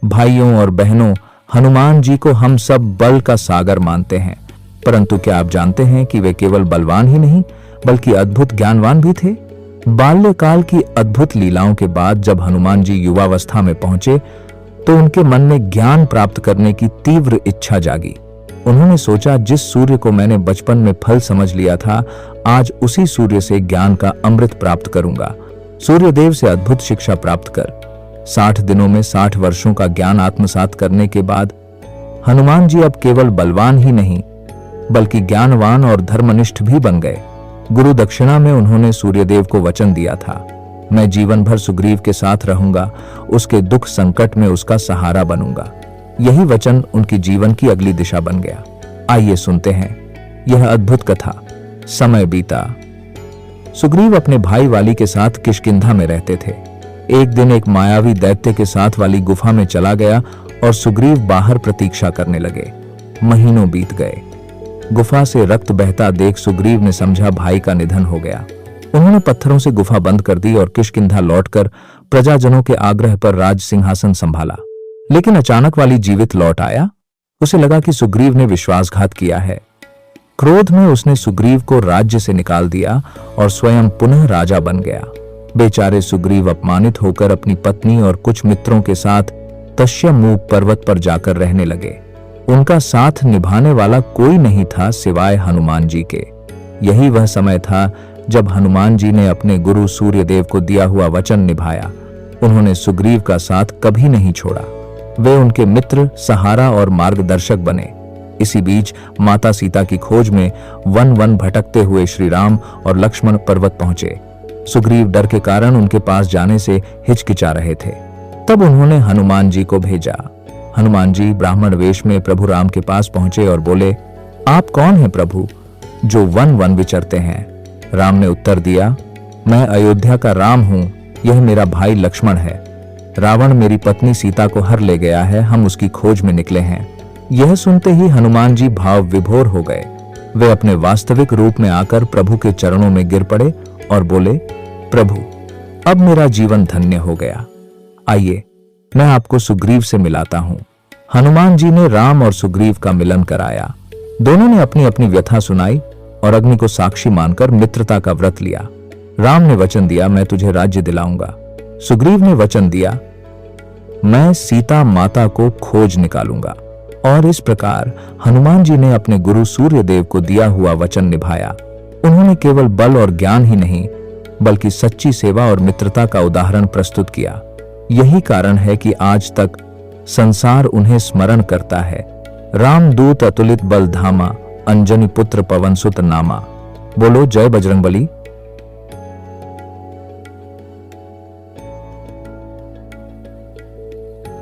भाइयों और बहनों, हनुमान जी को हम सब बल का सागर मानते हैं, परंतु क्या आप जानते हैं कि वे केवल बलवान ही नहीं बल्कि अद्भुत ज्ञानवान भी थे। बाल्यकाल की अद्भुत लीलाओं के बाद जब हनुमान जी युवावस्था में पहुंचे तो उनके मन में ज्ञान प्राप्त करने की तीव्र इच्छा जागी। उन्होंने सोचा, जिस सूर्य को मैंने बचपन में फल समझ लिया था, आज उसी सूर्य से ज्ञान का अमृत प्राप्त करूंगा। सूर्यदेव से अद्भुत शिक्षा प्राप्त कर 60 दिनों में 60 वर्षों का ज्ञान आत्मसात करने के बाद हनुमान जी अब केवल बलवान ही नहीं बल्कि ज्ञानवान और धर्मनिष्ठ भी बन गए। गुरु दक्षिणा में उन्होंने सूर्यदेव को वचन दिया था, मैं जीवन भर सुग्रीव के साथ रहूंगा, उसके दुख संकट में उसका सहारा बनूंगा। यही वचन उनकी जीवन की अगली दिशा बन गया। आइए सुनते हैं यह अद्भुत कथा। समय बीता। सुग्रीव अपने भाई वाली के साथ किष्किंधा में रहते थे। एक दिन एक मायावी दैत्य के साथ वाली गुफा में चला गया और सुग्रीव बाहर प्रतीक्षा करने लगे। महीनों बीत गए। गुफा से रक्त बहता देख सुग्रीव ने समझा भाई का निधन हो गया। उन्होंने पत्थरों से गुफा बंद कर दी और किष्किंधा लौटकर प्रजाजनों के आग्रह पर राज सिंहासन संभाला। लेकिन अचानक वाली जीवित लौट आया। उसे लगा कि सुग्रीव ने विश्वासघात किया है। क्रोध में उसने सुग्रीव को राज्य से निकाल दिया और स्वयं पुनः राजा बन गया। बेचारे सुग्रीव अपमानित होकर अपनी पत्नी और कुछ मित्रों के साथ तस्यमूक पर्वत पर जाकर रहने लगे। उनका साथ निभाने वाला कोई नहीं था सिवाय हनुमान जी के। यही वह समय था जब हनुमान जी ने अपने गुरु सूर्यदेव को दिया हुआ वचन निभाया। उन्होंने सुग्रीव का साथ कभी नहीं छोड़ा। वे उनके मित्र, सहारा और मार्गदर्शक बने। इसी बीच माता सीता की खोज में वन वन भटकते हुए श्री राम और लक्ष्मण पर्वत पहुंचे। सुग्रीव डर के कारण उनके पास जाने से हिचकिचा रहे थे। तब उन्होंने हनुमान जी को भेजा। हनुमान जी ब्राह्मण वेश में प्रभु राम के पास पहुंचे और बोले, आप कौन हैं प्रभु, जो वन वन विचरते हैं? राम ने उत्तर दिया, मैं अयोध्या का राम हूं, यह मेरा भाई लक्ष्मण है। रावण मेरी पत्नी सीता को हर ले गया है, हम उसकी खोज में निकले हैं। यह सुनते ही हनुमान जी भाव विभोर हो गए। वे अपने वास्तविक रूप में आकर प्रभु के चरणों में गिर पड़े और बोले, प्रभु अब मेरा जीवन धन्य हो गया। आइए मैं आपको सुग्रीव से मिलाता हूं। हनुमान जी ने राम और सुग्रीव का मिलन कराया। दोनों ने अपनी अपनी व्यथा सुनाई और अग्नि को साक्षी मानकर मित्रता का व्रत लिया। राम ने वचन दिया, मैं तुझे राज्य दिलाऊंगा। सुग्रीव ने वचन दिया, मैं सीता माता को खोज निकालूंगा। और इस प्रकार हनुमान जी ने अपने गुरु सूर्यदेव को दिया हुआ वचन निभाया। उन्होंने केवल बल और ज्ञान ही नहीं बल्कि सच्ची सेवा और मित्रता का उदाहरण प्रस्तुत किया। यही कारण है कि आज तक संसार उन्हें स्मरण करता है। रामदूत अतुलित बल धामा, अंजनी पुत्र पवन सुत नामा। बोलो जय बजरंगबली।